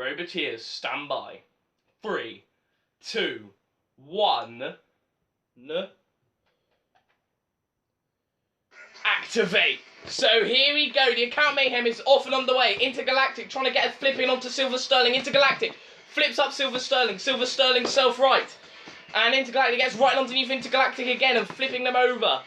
Roboteers, stand by. 3, 2, 1. Activate. So here we go. The Account Mayhem is off and on the way. Intergalactic trying to get a flip in onto Silver Sterling. Intergalactic flips up Silver Sterling. Silver Sterling self-right. And Intergalactic gets right underneath Intergalactic again and flipping them over.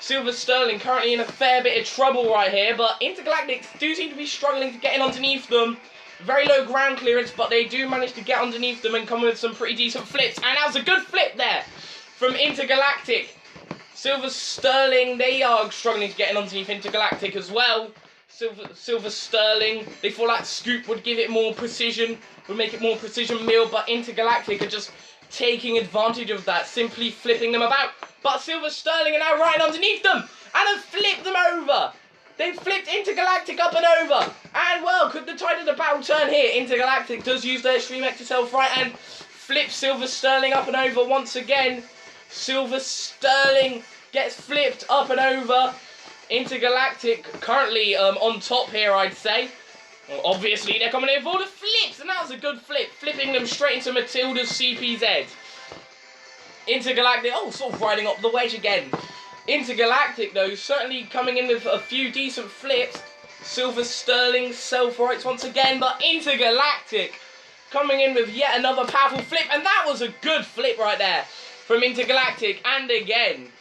Silver Sterling currently in a fair bit of trouble right here, but Intergalactic do seem to be struggling to get in underneath them. Very low ground clearance, but they do manage to get underneath them and come with some pretty decent flips. And that was a good flip there from Intergalactic. Silver Sterling, they are struggling to get in underneath Intergalactic as well. Silver Sterling, they thought that scoop would give it more precision, would make it more precision meal, but Intergalactic are just taking advantage of that, simply flipping them about. But Silver Sterling are now right underneath them and have flipped them over. They've flipped Intergalactic up and over. And, well, could the tide of the battle turn here? Intergalactic does use their Extreme X to self-right and flips Silver Sterling up and over once again. Silver Sterling gets flipped up and over. Intergalactic currently on top here, I'd say. Well, obviously, they're coming in for all the flips, and that was a good flip. Flipping them straight into Matilda's CPZ. Intergalactic, oh, sort of riding up the wedge again. Intergalactic, though, certainly coming in with a few decent flips. Silver Sterling self-rights once again, but Intergalactic coming in with yet another powerful flip, and that was a good flip right there from Intergalactic. And again,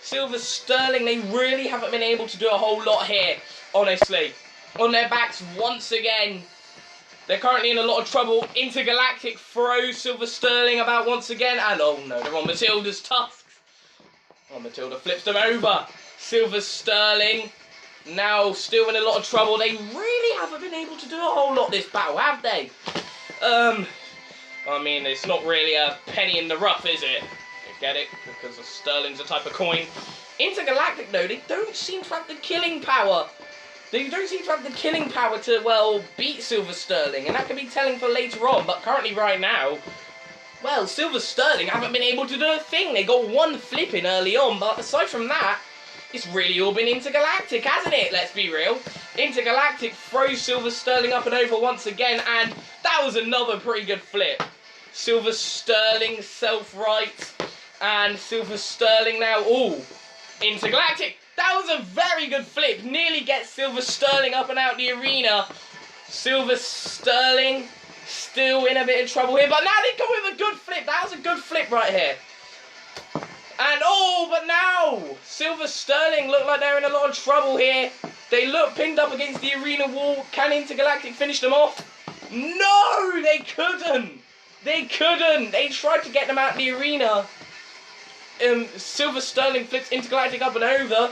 Silver Sterling, they really haven't been able to do a whole lot here, honestly. On their backs once again. They're currently in a lot of trouble. Intergalactic throws Silver Sterling about once again. And oh no, they're on Matilda's tusks. Oh, Matilda flips them over. Silver Sterling now still in a lot of trouble. They really haven't been able to do a whole lot this battle, have they? I mean, it's not really a penny in the rough, is it? You get it? Because Sterling's a type of coin. Intergalactic, though, they don't seem to have the killing power. They don't seem to have the killing power to, well, beat Silver Sterling, and that can be telling for later on, but currently right now, well, Silver Sterling haven't been able to do a thing. They got one flip in early on, but aside from that, it's really all been Intergalactic, hasn't it? Let's be real. Intergalactic throws Silver Sterling up and over once again, and that was another pretty good flip. Silver Sterling self-right, and Silver Sterling now, ooh, Intergalactic. That was a very good flip. Nearly gets Silver Sterling up and out the arena. Silver Sterling still in a bit of trouble here, but now they come with a good flip. That was a good flip right here. And oh, but now Silver Sterling look like they're in a lot of trouble here. They look pinned up against the arena wall. Can Intergalactic finish them off? No, they couldn't. They couldn't. They tried to get them out of the arena. Silver Sterling flips Intergalactic up and over.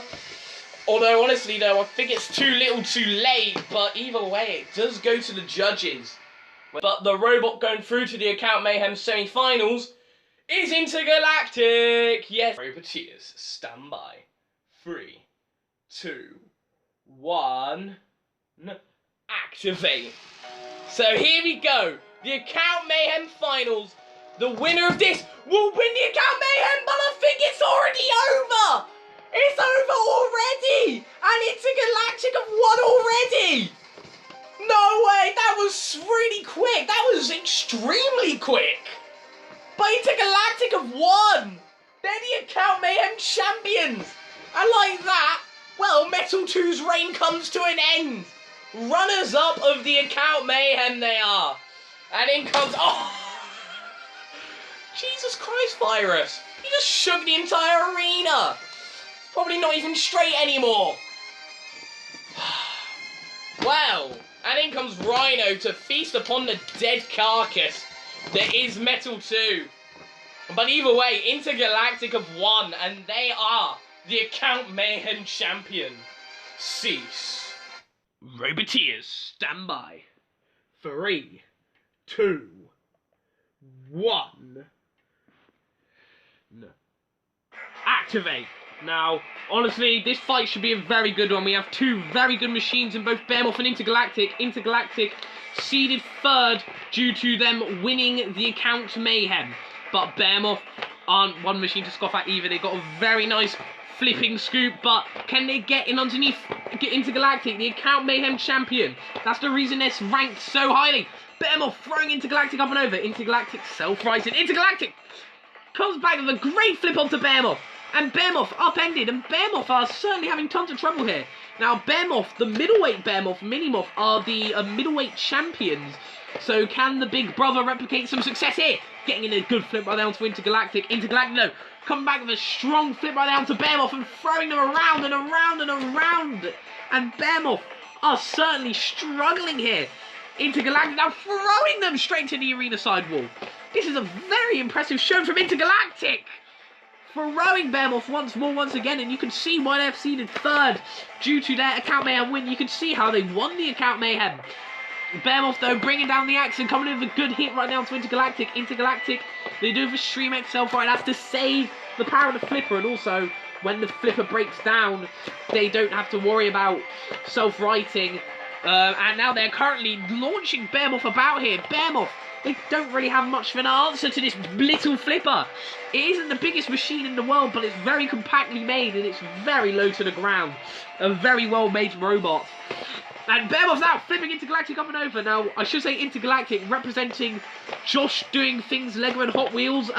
Although, honestly, though, I think it's too little too late. But either way, it does go to the judges. But the robot going through to the Account Mayhem semi-finals is Intergalactic. Yes. Roboteers, stand by. 3, 2, 1. Activate. So here we go. The Account Mayhem finals. The winner of this will win the Account Mayhem, but I think it's already over! It's over already! And Intergalactic have won already! No way, that was really quick. That was extremely quick. But Intergalactic have won! They're the Account Mayhem Champions! And like that, well, Metal 2's reign comes to an end. Runners-up of the Account Mayhem they are. And in comes... oh! Jesus Christ, Virus. You just shook the entire arena. It's probably not even straight anymore. Wow. And in comes Rhino to feast upon the dead carcass that is Metal 2. But either way, Intergalactic have won, and they are the Account Mayhem champion. Cease. Roboteers, stand by. 3, 2, 1. Activate. Now, honestly, this fight should be a very good one. We have two very good machines in both Behemoth and Intergalactic. Intergalactic seeded third due to them winning the Account Mayhem. But Behemoth aren't one machine to scoff at either. They've got a very nice flipping scoop, but can they get in underneath Intergalactic, the Account Mayhem Champion? That's the reason they're ranked so highly. Behemoth throwing Intergalactic up and over. Intergalactic self-rising. Intergalactic comes back with a great flip onto Behemoth. And Behemoth upended, and Behemoth are certainly having tons of trouble here. Now, Behemoth, the middleweight Behemoth, Minimoth, are the middleweight champions. So can the big brother replicate some success here? Getting in a good flip right down to Intergalactic. Intergalactic, no, coming back with a strong flip right down to Behemoth and throwing them around and around and around. And Behemoth are certainly struggling here. Intergalactic now throwing them straight to the arena side wall. This is a very impressive show from Intergalactic. Throwing Behemoth once again, and you can see why they've seeded third due to their Account Mayhem win. You can see how they won the Account Mayhem. Behemoth, though, bringing down the axe and coming in with a good hit right down to Intergalactic. Intergalactic, they do for Stream X self-right. That's to save the power of the flipper, and also when the flipper breaks down, they don't have to worry about self-righting. And now they're currently launching Behemoth about here. Behemoth, they don't really have much of an answer to this little flipper. It isn't the biggest machine in the world, but it's very compactly made and it's very low to the ground. A very well-made robot. And Behemoth's now flipping Intergalactic up and over. Now, I should say Intergalactic representing Josh doing things Lego and Hot Wheels.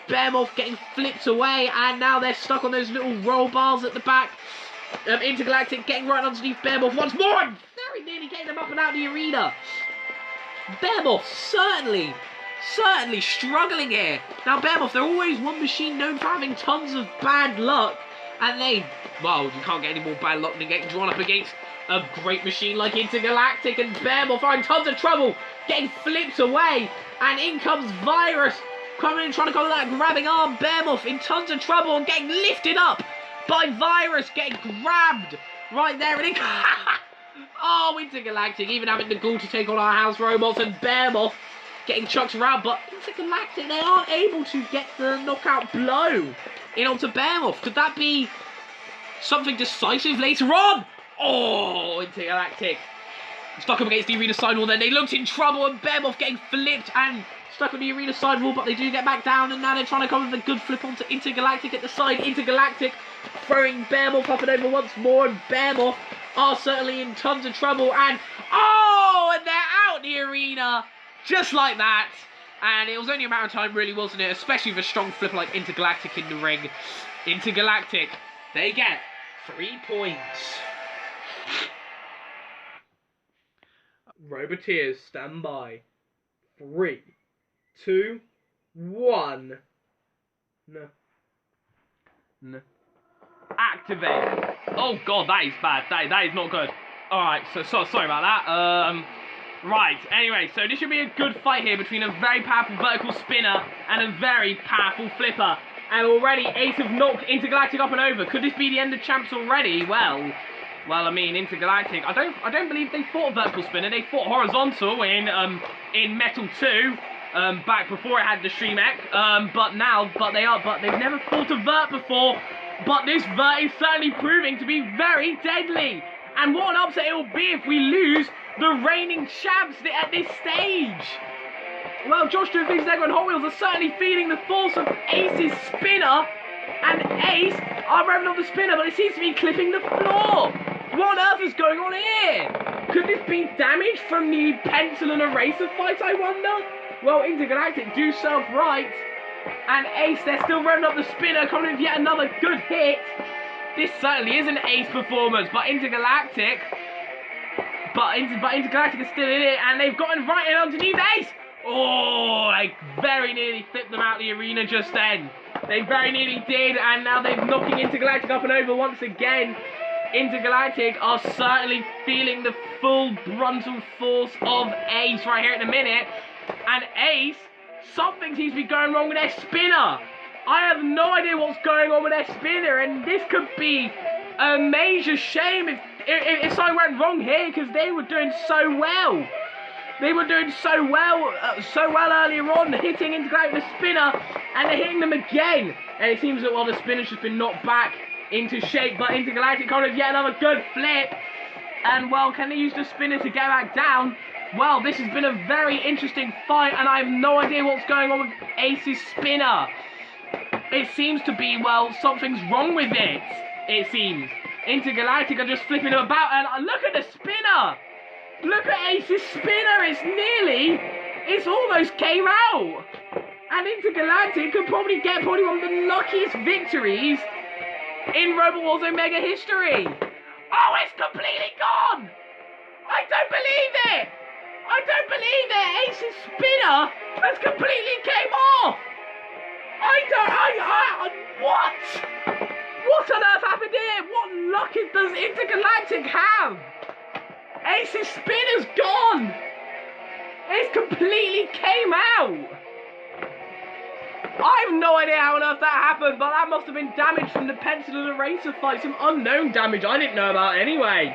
Behemoth getting flipped away, and now they're stuck on those little roll bars at the back. Intergalactic getting right underneath Behemoth once more, and very nearly getting them up and out of the arena. Behemoth certainly struggling here. Now, Behemoth, they're always one machine known for having tons of bad luck, and well, you can't get any more bad luck than getting drawn up against a great machine like Intergalactic, and Behemoth are in tons of trouble, getting flipped away, and in comes Virus, coming in, trying to go with that grabbing arm. Behemoth in tons of trouble and getting lifted up by Virus, getting grabbed right there, and oh, Intergalactic even having the gall to take on our house robots, and Behemoth getting chucked around, but Intergalactic, they aren't able to get the knockout blow in onto Behemoth. Could that be something decisive later on? Oh, Intergalactic stuck up against the arena sidewall then. They looked in trouble, and Behemoth getting flipped and stuck on the arena sidewall, but they do get back down, and now they're trying to come with a good flip onto Intergalactic at the side. Intergalactic throwing Behemoth up and over once more, and Behemoth are certainly in tons of trouble, and oh, and they're out the arena just like that. And it was only a matter of time, really, wasn't it? Especially with a strong flipper like Intergalactic in the ring. Intergalactic, they get 3 points. Roboteers, stand by. 3, 2, 1. No. Activate. Oh god, that is bad. That is not good. Alright, so sorry about that. Right, anyway, so this should be a good fight here between a very powerful vertical spinner and a very powerful flipper. And already Ace have knocked Intergalactic up and over. Could this be the end of champs already? Well, I mean, Intergalactic, I don't believe they fought a vertical spinner. They fought horizontal in Metal 2, back before it had the Stream X. But they've never fought a vert before. But this vert is certainly proving to be very deadly. And what an upset it will be if we lose the reigning champs at this stage. Well, Josh doing things Lego and Hot Wheels are certainly feeling the force of Ace's spinner. And Ace are revving up the spinner, but it seems to be clipping the floor. What on earth is going on here? Could this be damage from the pencil and eraser fight, I wonder? Well, Intergalactic do self-right. And Ace, they're still revving up the spinner, coming in with yet another good hit. This certainly is an Ace performance, but Intergalactic... Intergalactic is still in it, and they've gotten right in underneath Ace! Oh, they very nearly flipped them out the arena just then. They very nearly did, and now they're knocking Intergalactic up and over once again. Intergalactic are certainly feeling the full frontal force of Ace right here in a minute. And Ace, something seems to be going wrong with their spinner. I have no idea what's going on with their spinner, and this could be a major shame if something went wrong here, because they were doing so well. They were doing so well earlier on, hitting Intergalactic with the spinner, and they're hitting them again. And it seems that, well, the spinner's just been knocked back into shape, but Intergalactic coming with yet another good flip. And, well, can they use the spinner to get back down? Well, this has been a very interesting fight, and I have no idea what's going on with Ace's spinner. it seems to be, well, something's wrong with it, it seems. Intergalactic are just flipping him about, and look at the spinner! Look at Ace's spinner, it's almost came out! And Intergalactic could probably get one of the luckiest victories in Robot Wars Omega history! Oh, it's completely gone! I don't believe it! I don't believe it! Ace's spinner has completely came off! What? What on earth happened here? What luck does Intergalactic have? Ace's spinner's gone! It's completely came out! I have no idea how on earth that happened, but that must have been damage from the pencil and eraser fight, some unknown damage I didn't know about anyway.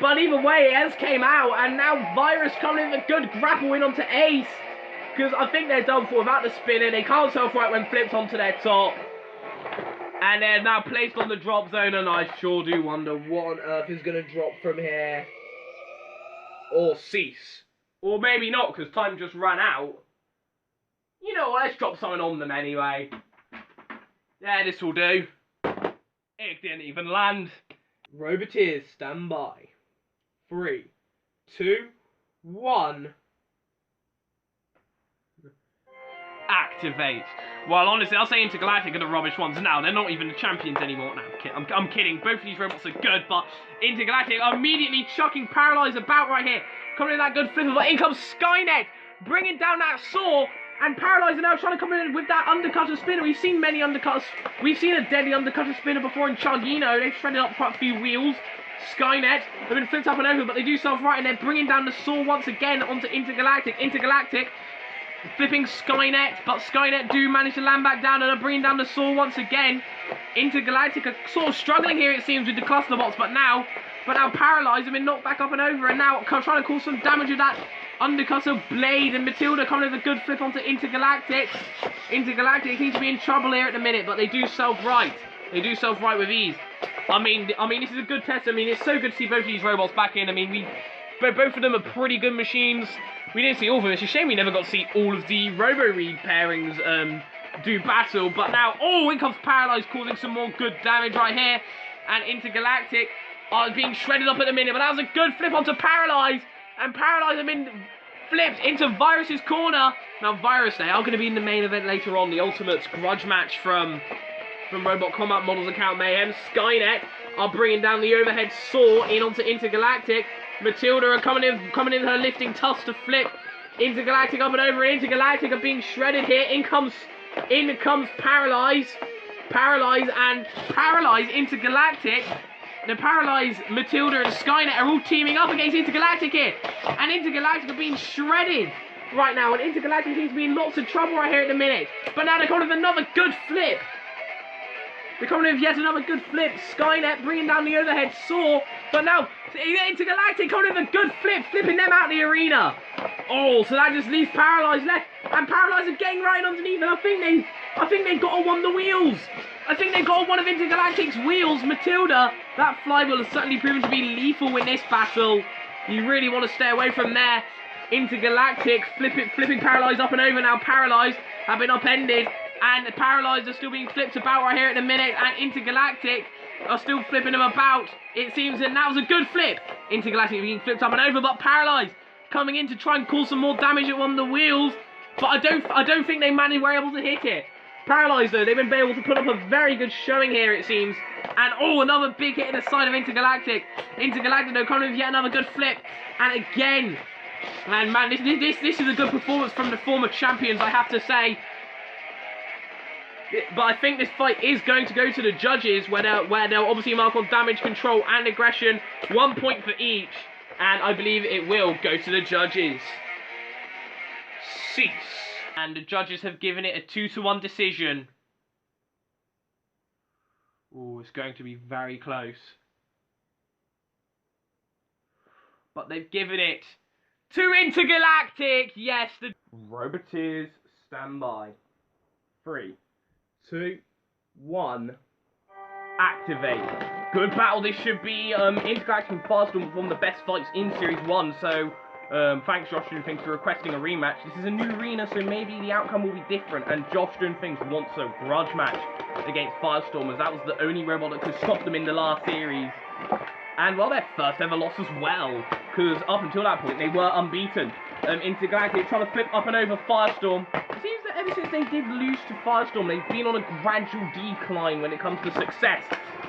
But either way, it has came out, and now Virus coming in with a good grapple in onto Ace. Because I think they're done for without the spinner. They can't self-right when flipped onto their top. And they're now placed on the drop zone, and I sure do wonder what on earth is going to drop from here. Or cease. Or maybe not, because time just ran out. You know what, let's drop something on them anyway. Yeah, this will do. It didn't even land. Roboteers, stand by. 3, 2, 1. Activate. Well, honestly, I'll say Intergalactic are the rubbish ones now. They're not even the champions anymore. No, I'm kidding. Both of these robots are good, but Intergalactic are immediately chucking Paralyze about right here. Coming in that good flipper, but in comes Skynet, bringing down that saw, and Paralyze are now trying to come in with that undercutter spinner. We've seen many undercutters. We've seen a deadly undercutter spinner before in Chargino. They've shredded up quite a few wheels. Skynet have been flipped up and over, but they do self-right, and they're bringing down the saw once again onto Intergalactic. Intergalactic flipping Skynet, but Skynet do manage to land back down and are bringing down the saw once again. Intergalactic are sort of struggling here, it seems, with the cluster bots, but now Paralyze have been knocked back up and over, and now trying to cause some damage with that undercutter blade, and Matilda coming with a good flip onto Intergalactic. Intergalactic seems to be in trouble here at the minute, but they do self-right. They do self-right with ease. I mean, this is a good test. I mean, it's so good to see both of these robots back in. I mean, both of them are pretty good machines. We didn't see all of them. It's a shame we never got to see all of the Robo-Read pairings do battle. But now, oh, in comes Paralyze, causing some more good damage right here. And Intergalactic are being shredded up at the minute. But that was a good flip onto Paralyze. And Paralyze have been flipped into Virus's corner. Now, Virus, they are going to be in the main event later on. The Ultimate grudge match from Robot Combat Models Account Mayhem. Skynet are bringing down the overhead saw in onto Intergalactic. Matilda are coming in her lifting tusk to flip Intergalactic up and over. Intergalactic are being shredded here. In comes Paralyze. Paralyze Intergalactic. The Paralyze, Matilda and Skynet are all teaming up against Intergalactic here. And Intergalactic are being shredded right now. And Intergalactic seems to be in lots of trouble right here at the minute. But now they're coming with another good flip. They're coming with yet another good flip. Skynet bringing down the overhead saw. But now, Intergalactic coming with a good flip, flipping them out of the arena. Oh, so that just leaves Paralyze left. And Paralyze are getting right underneath. And I think they got on one of the wheels. I think they got on one of Intergalactic's wheels. Matilda, that flywheel has certainly proven to be lethal in this battle. You really want to stay away from there. Intergalactic flipping Paralyze up and over. Now Paralyze have been upended. And Paralyze are still being flipped about right here at the minute. And Intergalactic are still flipping them about. It seems that was a good flip. Intergalactic being flipped up and over. But Paralyze coming in to try and cause some more damage at one of the wheels. But I don't think they were able to hit it. Paralyze, though, they've been able to put up a very good showing here, it seems. And, oh, another big hit in the side of Intergalactic. Intergalactic, though, coming with yet another good flip. And again, and man, this is a good performance from the former champions, I have to say. But I think this fight is going to go to the judges, where they'll obviously mark on damage, control, and aggression. 1 point for each. And I believe it will go to the judges. Cease. And the judges have given it a 2-1 decision. Oh, it's going to be very close. But they've given it to Intergalactic. Yes, the Roboteers stand by. 3, 2, 1. Activate. Good battle this should be. Intergalactic and Farstorm performed the best fights in Series 1, so Thanks, Josh Doon Things, for requesting a rematch. This is a new arena, so maybe the outcome will be different. And Josh Doon Things wants a grudge match against Firestorm, as that was the only robot that could stop them in the last series. And, well, their first ever loss as well, because up until that point, they were unbeaten. Intergalactic trying to flip up and over Firestorm. It seems that ever since they did lose to Firestorm, they've been on a gradual decline when it comes to success.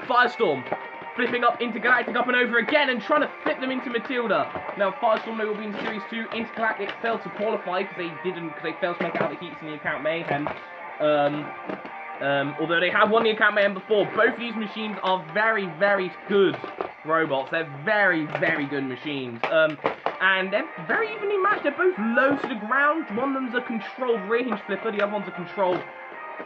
Firestorm flipping up Intergalactic up and over again and trying to flip them into Matilda. Now, Firestorm, they will be in Series 2. Intergalactic failed to qualify because they failed to make it out of the heats in the Account Mayhem. Although they have won the Account Mayhem before, both of these machines are very, very good robots. They're very, very good machines. And they're very evenly matched. They're both low to the ground. One of them's a controlled rear hinge flipper. The other one's a controlled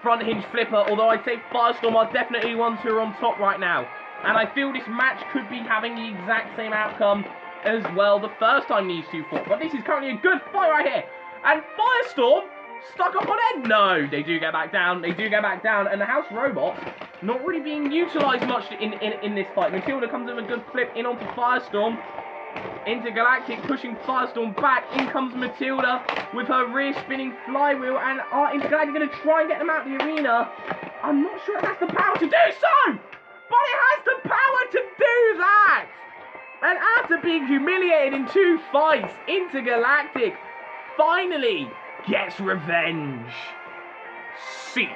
front hinge flipper. Although I'd say Firestorm are definitely ones who are on top right now. And I feel this match could be having the exact same outcome as well the first time these two fought. But this is currently a good fight right here. And Firestorm stuck up on it. No, they do get back down. They do get back down. And the House Robot not really being utilised much in this fight. Matilda comes with a good flip in onto Firestorm. Intergalactic pushing Firestorm back. In comes Matilda with her rear spinning flywheel. And are Intergalactic going to try and get them out of the arena? I'm not sure it has the power to do so! But it has the power to do that! And after being humiliated in 2 fights, Intergalactic finally gets revenge. Cease.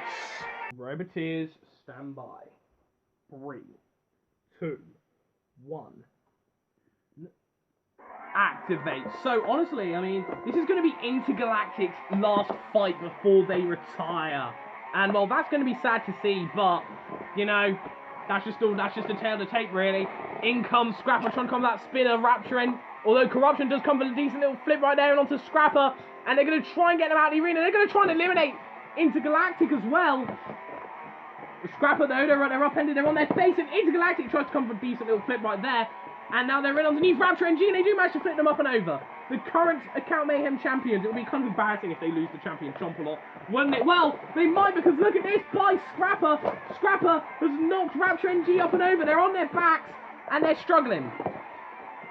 Roboteers, stand by. 3, 2, 1. Activate. So, honestly, I mean, this is going to be Intergalactic's last fight before they retire. And, well, that's going to be sad to see, but, you know, that's just a tale to take, really. In comes Scrapper, trying to come with that spinner, rapturing. Although Corruption does come with a decent little flip right there and onto Scrapper. And they're going to try and get them out of the arena. They're going to try and eliminate Intergalactic as well. Scrapper, though, they're upended. They're on their face. And Intergalactic tries to come for a decent little flip right there. And now they're in underneath Rapture and G. And they do manage to flip them up and over. The current Account Mayhem Champions. It would be kind of embarrassing if they lose the champion chomp a lot, wouldn't it? Well, they might, because look at this by Scrapper. Scrapper has knocked Rapture and G up and over. They're on their backs. And they're struggling.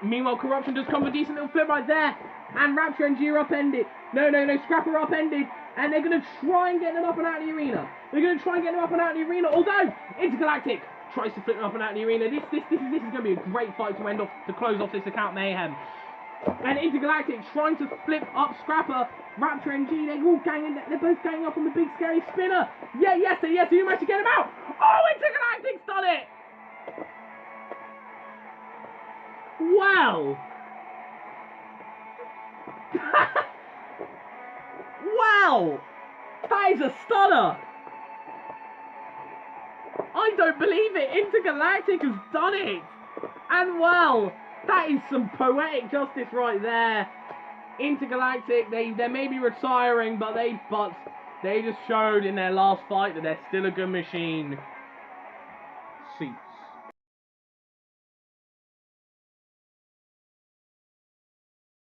Meanwhile, Corruption does come with a decent little flip right there. And Rapture and G are upended. No, Scrapper are upended. And they're going to try and get them up and out of the arena. They're going to try and get them up and out of the arena. Although, Intergalactic tries to flip them up and out of the arena. This is going to be a great fight to close off this Account Mayhem. And Intergalactic trying to flip up Scrapper. Rapture and G, they're all ganging. They're both ganging up on the big scary spinner. Yes, you managed to get him out. Oh, Intergalactic's done it. Wow. Wow. That is a stunner. I don't believe it. Intergalactic has done it. And well, that is some poetic justice right there. Intergalactic, they may be retiring, but they just showed in their last fight that they're still a good machine. Cease.